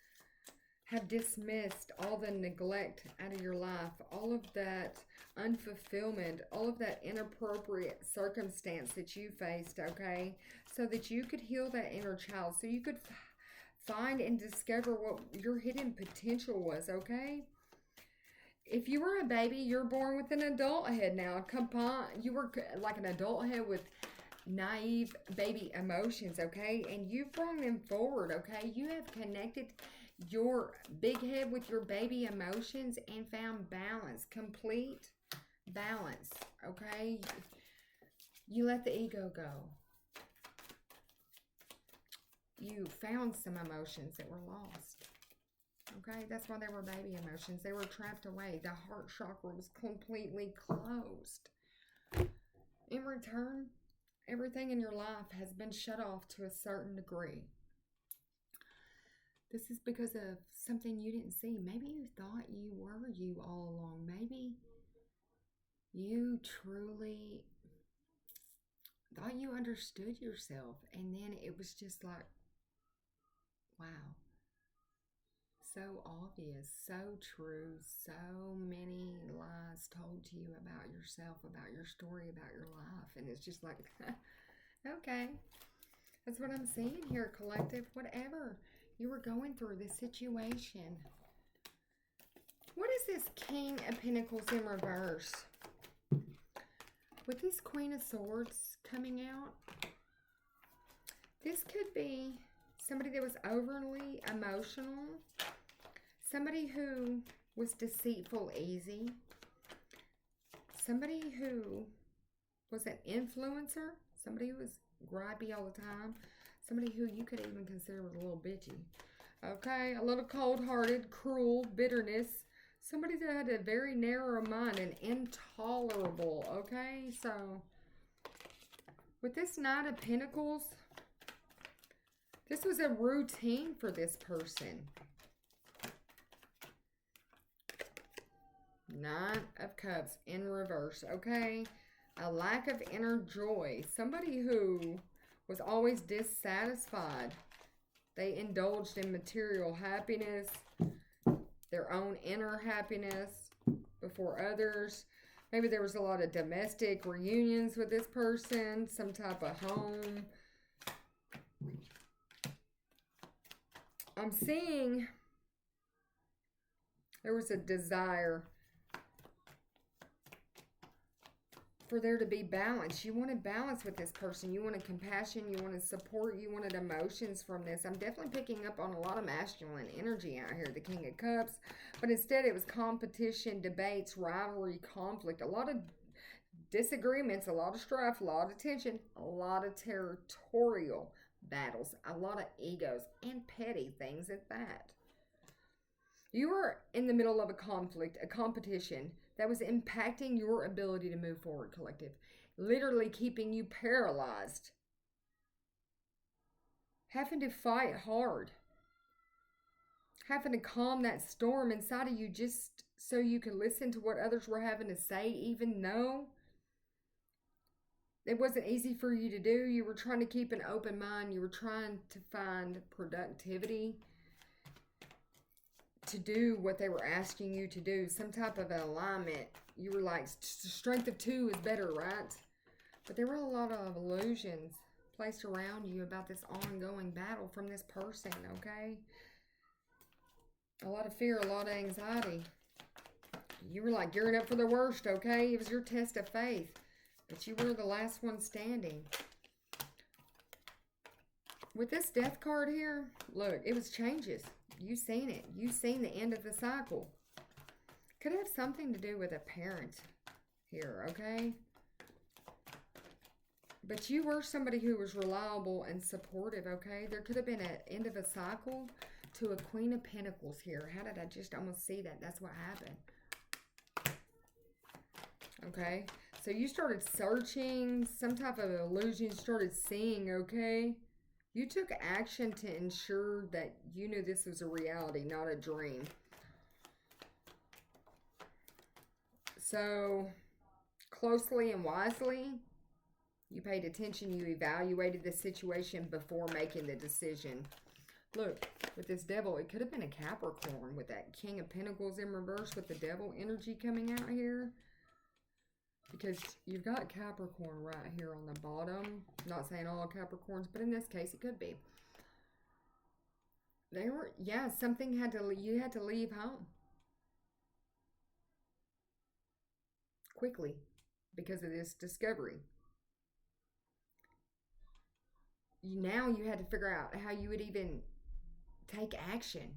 Speaker 1: have dismissed all the neglect out of your life, all of that unfulfillment, all of that inappropriate circumstance that you faced, okay? So that you could heal that inner child, so you could find and discover what your hidden potential was, okay? If you were a baby, you're born with an adult head now. You were like an adult head with naive baby emotions, okay? And you've brought them forward, okay? You have connected your big head with your baby emotions and found balance, complete balance, okay? You let the ego go. You found some emotions that were lost. Okay, that's why they were baby emotions. They were trapped away. The heart chakra was completely closed. In return, everything in your life has been shut off to a certain degree. This is because of something you didn't see. Maybe you thought you were you all along. Maybe you truly thought you understood yourself, and then it was just like, wow, so obvious, so true, so many lies told to you about yourself, about your story, about your life, and it's just like, okay, That's what I'm seeing here, collective. Whatever you were going through, this situation. What is this King of Pentacles in reverse? With this Queen of Swords coming out, this could be somebody that was overly emotional, somebody who was deceitful easy, somebody who was an influencer, somebody who was gripey all the time, somebody who you could even consider was a little bitchy. Okay, a little cold-hearted, cruel, bitterness. Somebody that had a very narrow mind and intolerable, okay? So, with this Knight of Pentacles, this was a routine for this person. Nine of Cups in reverse, okay? A lack of inner joy. Somebody who was always dissatisfied. They indulged in material happiness, their own inner happiness before others. Maybe there was a lot of domestic reunions with this person, some type of home. I'm seeing there was a desire for there to be balance. You wanted balance with this person. You wanted compassion. You wanted support. You wanted emotions from this. I'm definitely picking up on a lot of masculine energy out here, the King of Cups. But instead it was competition, debates, rivalry, conflict, a lot of disagreements, a lot of strife, a lot of tension, a lot of territorial battles, a lot of egos, and petty things at that. You were in the middle of a conflict, a competition that was impacting your ability to move forward, collective. Literally keeping you paralyzed. Having to fight hard. Having to calm that storm inside of you just so you could listen to what others were having to say, even though it wasn't easy for you to do. You were trying to keep an open mind. You were trying to find productivity to do what they were asking you to do, some type of an alignment. You were like, strength of two is better, right? But there were a lot of illusions placed around you about this ongoing battle from this person, okay? A lot of fear, a lot of anxiety. You were like gearing up for the worst, okay? It was your test of faith, but you were the last one standing. With this Death card here, look, it was changes. You seen it. You seen the end of the cycle. Could have something to do with a parent here, okay? But you were somebody who was reliable and supportive, okay? There could have been an end of a cycle to a Queen of Pentacles here. How did I just almost see that? That's what happened. Okay? So you started searching, some type of illusion you started seeing, okay? You took action to ensure that you knew this was a reality, not a dream. So, closely and wisely, you paid attention, you evaluated the situation before making the decision. Look, with this Devil, it could have been a Capricorn with that King of Pentacles in reverse with the Devil energy coming out here. Because you've got Capricorn right here on the bottom. Not saying all Capricorns, but in this case, it could be. They were, yeah, something had to, you had to leave home. Quickly. Because of this discovery. Now you had to figure out how you would even take action.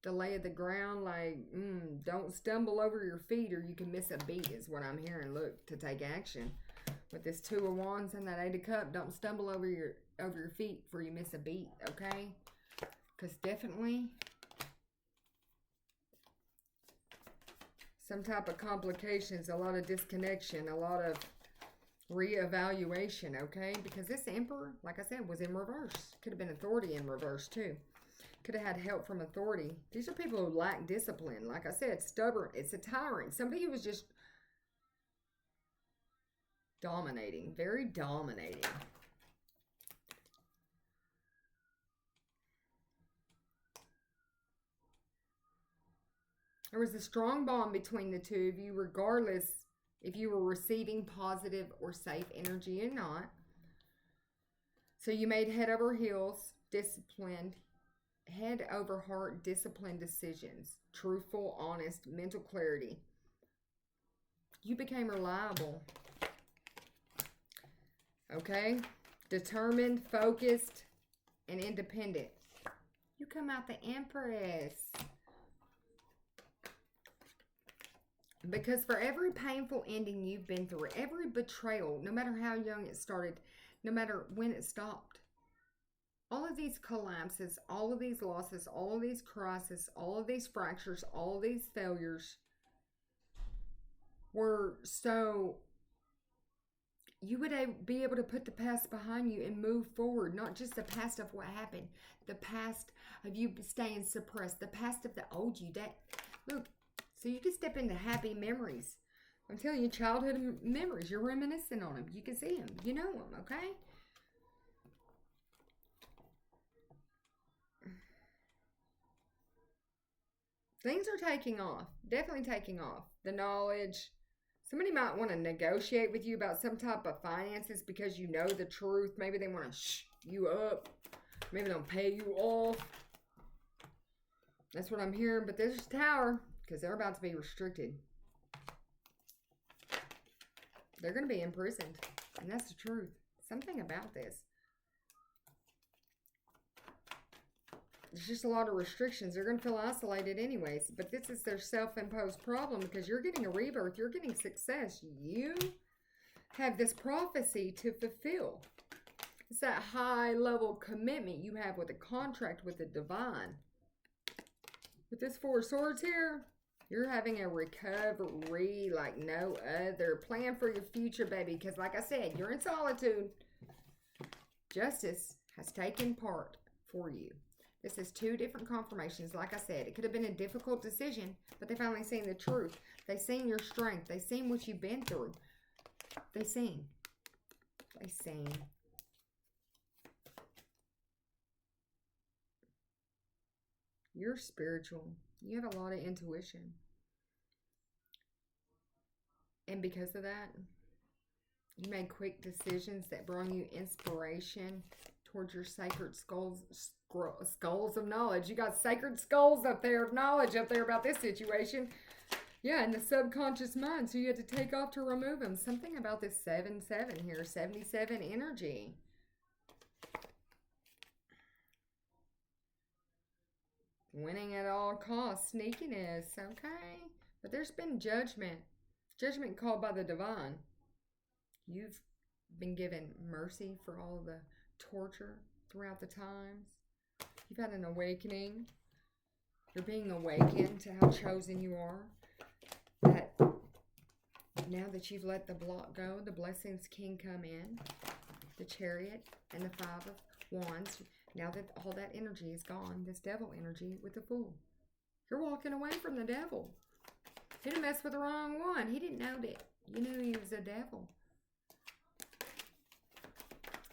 Speaker 1: The lay of the ground, like, don't stumble over your feet or you can miss a beat is what I'm hearing. Look, to take action. With this Two of Wands and that Eight of Cups, don't stumble over your feet before you miss a beat, okay? Because definitely some type of complications, a lot of disconnection, a lot of reevaluation, okay? Because this Emperor, like I said, was in reverse. Could have been authority in reverse too. Could have had help from authority. These are people who lack discipline. Like I said, stubborn. It's a tyrant. Somebody who was just dominating. Very dominating. There was a strong bond between the two of you, regardless if you were receiving positive or safe energy or not. So you made head over heels, disciplined, head over heart, disciplined decisions. Truthful, honest, mental clarity. You became reliable. Okay? Determined, focused, and independent. You come out the Empress. Because for every painful ending you've been through, every betrayal, no matter how young it started, no matter when it stopped, all of these collapses, all of these losses, all of these crises, all of these fractures, all of these failures were so you would be able to put the past behind you and move forward. Not just the past of what happened, the past of you staying suppressed, the past of the old you. That look, so you can step into happy memories. I'm telling you, childhood memories. You're reminiscing on them. You can see them. You know them, okay? Things are taking off. Definitely taking off. The knowledge. Somebody might want to negotiate with you about some type of finances because you know the truth. Maybe they want to shh you up. Maybe they'll pay you off. That's what I'm hearing. But there's a tower because they're about to be restricted. They're going to be imprisoned. And that's the truth. Something about this. There's just a lot of restrictions. They're going to feel isolated anyways. But this is their self-imposed problem because you're getting a rebirth. You're getting success. You have this prophecy to fulfill. It's that high-level commitment you have with a contract with the divine. With this Four of Swords here, you're having a recovery like no other. Plan for your future, baby. Because like I said, you're in solitude. Justice has taken part for you. This is two different confirmations. Like I said, it could have been a difficult decision, but they finally seen the truth. They seen your strength. They seen what you've been through. They seen. They seen. You're spiritual. You have a lot of intuition. And because of that, you made quick decisions that brought you inspiration towards your sacred skulls of knowledge. You got sacred skulls up there of knowledge up there about this situation. Yeah, in the subconscious mind. So you had to take off to remove them. Something about this 7-7 here. 77 energy. Winning at all costs. Sneakiness. Okay. But there's been judgment. Judgment called by the divine. You've been given mercy for all the torture throughout the times. You've had an awakening. You're being awakened to how chosen you are. That now that you've let the block go, the blessings can come in. The Chariot and the Five of Wands. Now that all that energy is gone, this devil energy with the Fool. You're walking away from the devil. He didn't mess with the wrong one. He didn't know that. You knew he was a devil.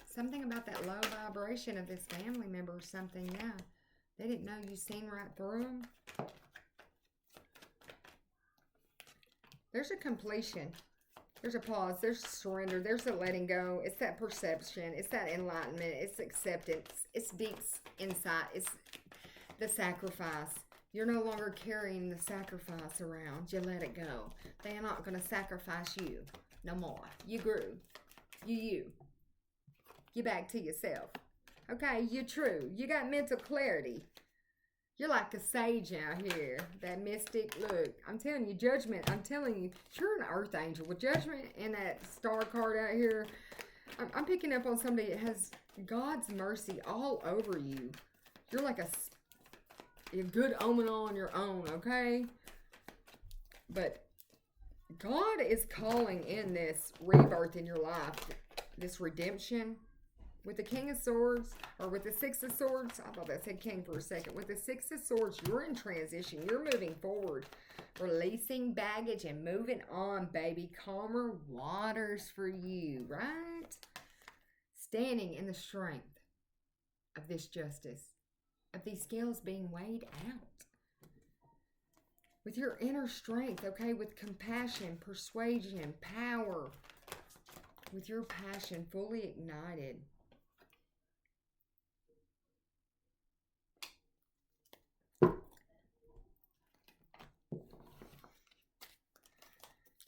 Speaker 1: Something about that low vibration of this family member or something, yeah. They didn't know you seen right through them. There's a completion. There's a pause. There's a surrender. There's a letting go. It's that perception. It's that enlightenment. It's acceptance. It's deep insight. It's the sacrifice. You're no longer carrying the sacrifice around. You let it go. They are not going to sacrifice you no more. You grew. You. You're back to yourself. Okay, you're true. You got mental clarity. You're like a sage out here. That mystic look. I'm telling you, judgment. I'm telling you, you're an earth angel. With judgment and that star card out here, I'm picking up on somebody that has God's mercy all over you. You're like a good omen on your own, okay? But God is calling in this rebirth in your life, this redemption. With the King of Swords, or with the Six of Swords, I thought that said King for a second. With the Six of Swords, you're in transition. You're moving forward. Releasing baggage and moving on, baby. Calmer waters for you, right? Standing in the strength of this justice. Of these scales being weighed out. With your inner strength, okay? With compassion, persuasion, power. With your passion fully ignited.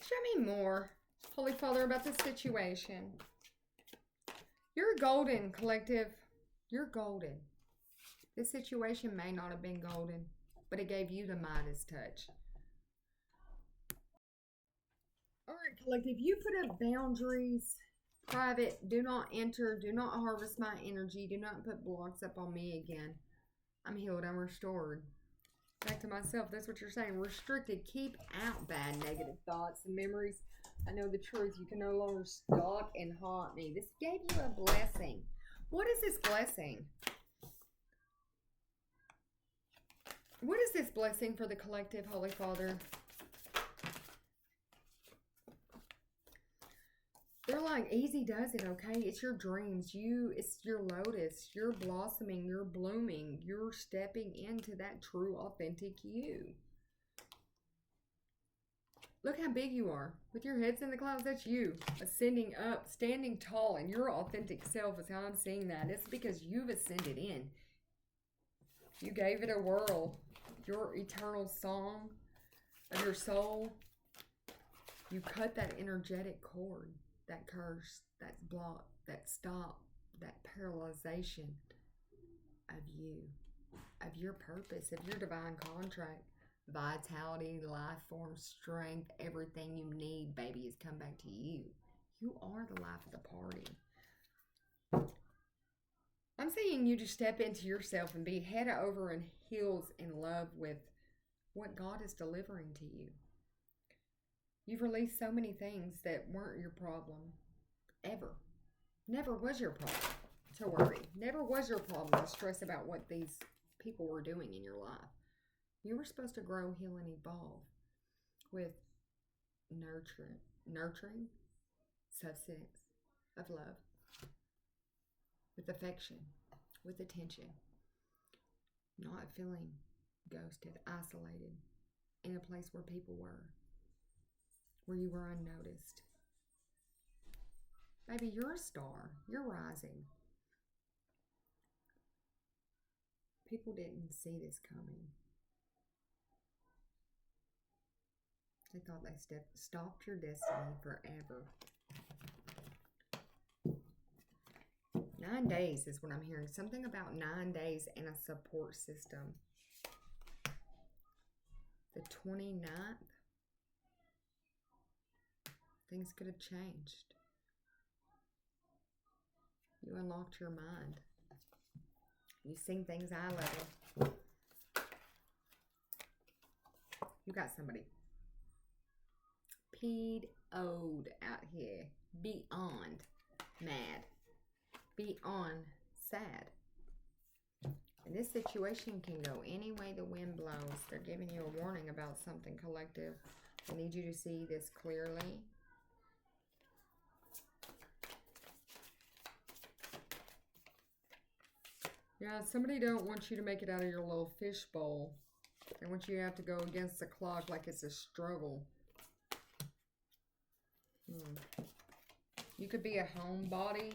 Speaker 1: Show me more, Holy Father, about this situation. You're golden, collective. You're golden. This situation may not have been golden, but it gave you the Midas touch. All right, collective, you put up boundaries. Private, do not enter, do not harvest my energy, do not put blocks up on me again. I'm healed, I'm restored. Back to myself, that's what you're saying. Restricted, keep out bad negative thoughts and memories. I know the truth. You can no longer stalk and haunt me. This gave you a blessing. What is this blessing? What is this blessing for the collective, Holy Father? They're like, easy does it, okay? It's your dreams. It's your lotus. You're blossoming. You're blooming. You're stepping into that true, authentic you. Look how big you are. With your heads in the clouds, that's you. Ascending up, standing tall, and your authentic self is how I'm seeing that. It's because you've ascended in. You gave it a whirl. Your eternal song of your soul. You cut that energetic cord. That curse, that block, that stop, that paralyzation of you, of your purpose, of your divine contract, vitality, life form, strength, everything you need, baby, has come back to you. You are the life of the party. I'm seeing you just step into yourself and be head over and heels in love with what God is delivering to you. You've released so many things that weren't your problem, ever. Never was your problem to worry. Never was your problem to stress about what these people were doing in your life. You were supposed to grow, heal, and evolve with nurturing substance of love, with affection, with attention, not feeling ghosted, isolated, in a place where people were. Where you were unnoticed. Baby, you're a star. You're rising. People didn't see this coming. They thought they stopped your destiny forever. 9 days is what I'm hearing. Something about 9 days and a support system. The 29th. Things could have changed. You unlocked your mind. You've seen things eye level. You got somebody PO'd out here. Beyond mad. Beyond sad. And this situation can go any way the wind blows. They're giving you a warning about something, collective. I need you to see this clearly. Yeah, somebody don't want you to make it out of your little fishbowl. They want you to have to go against the clock like it's a struggle. You could be a homebody.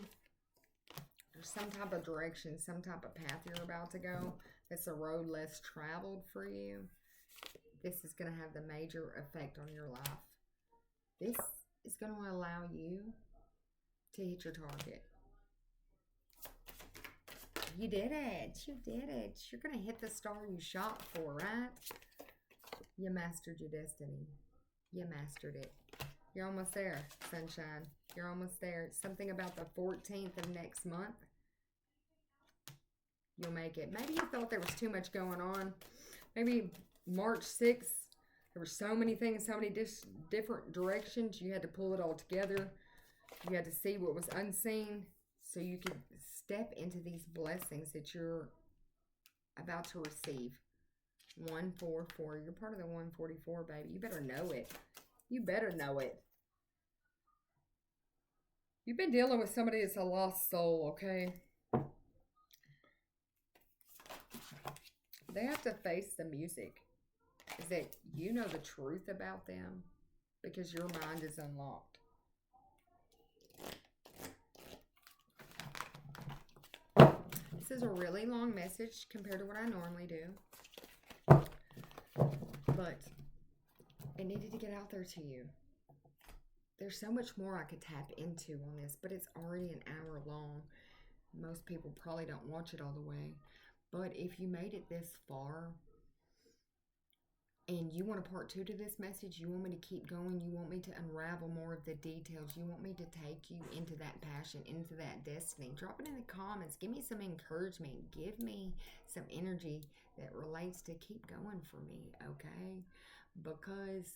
Speaker 1: There's some type of direction, some type of path you're about to go. That's a road less traveled for you. This is going to have the major effect on your life. This is going to allow you to hit your target. You did it. You did it. You're going to hit the star you shot for, right? You mastered your destiny. You mastered it. You're almost there, sunshine. You're almost there. It's something about the 14th of next month. You'll make it. Maybe you thought there was too much going on. Maybe March 6th, there were so many things, so many different directions. You had to pull it all together. You had to see what was unseen so you could step into these blessings that you're about to receive. 144. You're part of the 144, baby. You better know it. You better know it. You've been dealing with somebody that's a lost soul, okay? They have to face the music. Is that you know the truth about them because your mind is unlocked. This is a really long message compared to what I normally do. But it needed to get out there to you. there's so much more I could tap into on this, but it's already an hour long. Most people probably don't watch it all the way. But if you made it this far and you want a part two to this message, you want me to keep going, you want me to unravel more of the details, you want me to take you into that passion, into that destiny, drop it in the comments. Give me some encouragement. Give me some energy that relates to keep going for me, okay? Because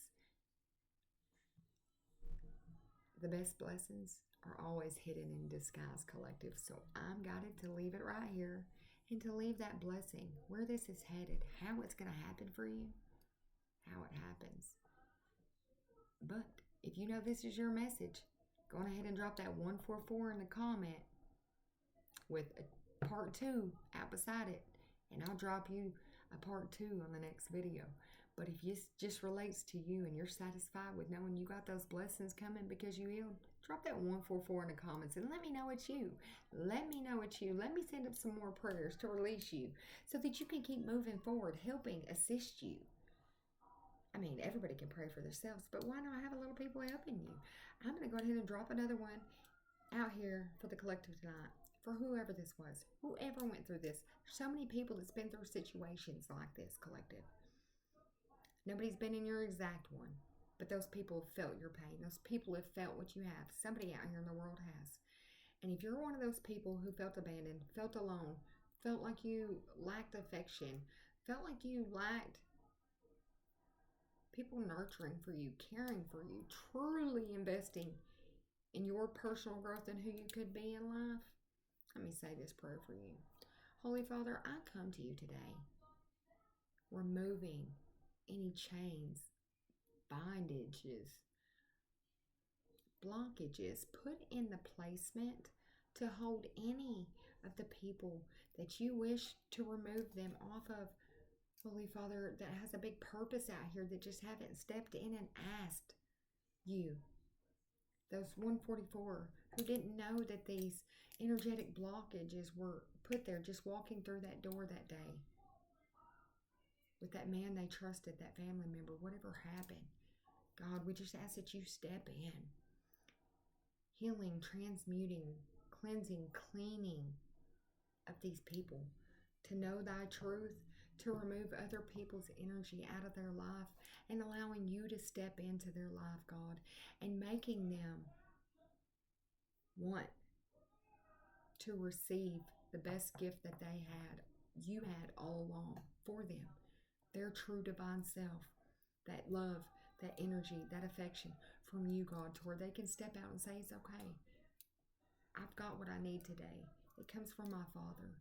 Speaker 1: the best blessings are always hidden in disguise, collective. So I'm guided to leave it right here and to leave that blessing, where this is headed, how it's going to happen for you, how it happens. But if you know this is your message, go on ahead and drop that 144 in the comment with a part two out beside it, and I'll drop you a part two on the next video. But if this just relates to you and you're satisfied with knowing you got those blessings coming because you healed, drop that 144 in the comments and let me know it's you. Let me know it's you. Let me send up some more prayers to release you so that you can keep moving forward, helping assist you. I mean, everybody can pray for themselves, but why not have a little people helping you? I'm going to go ahead and drop another one out here for the collective tonight. For whoever this was, whoever went through this. So many people that's been through situations like this, collective. Nobody's been in your exact one, but those people have felt your pain. Those people have felt what you have. Somebody out here in the world has. And if you're one of those people who felt abandoned, felt alone, felt like you lacked affection, felt like you lacked people nurturing for you, caring for you, truly investing in your personal growth and who you could be in life, let me say this prayer for you. Holy Father, I come to you today, removing any chains, bondages, blockages, put in the placement to hold any of the people that you wish to remove them off of, Holy Father, that has a big purpose out here that just haven't stepped in and asked you. Those 144 who didn't know that these energetic blockages were put there just walking through that door that day. With that man they trusted, that family member, whatever happened. God, we just ask that you step in. Healing, transmuting, cleansing, cleaning of these people. To know thy truth, to remove other people's energy out of their life and allowing you to step into their life, God, and making them want to receive the best gift that you had all along for them. Their true divine self, that love, that energy, that affection from you, God, to where they can step out and say, it's okay. I've got what I need today. It comes from my Father.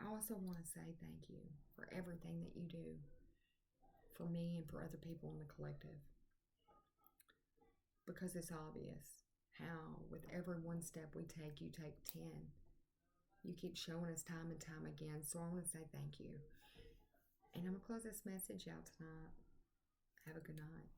Speaker 1: I also want to say thank you for everything that you do for me and for other people in the collective. Because it's obvious how with every one step we take, you take 10. You keep showing us time and time again. So I want to say thank you. And I'm going to close this message out tonight. Have a good night.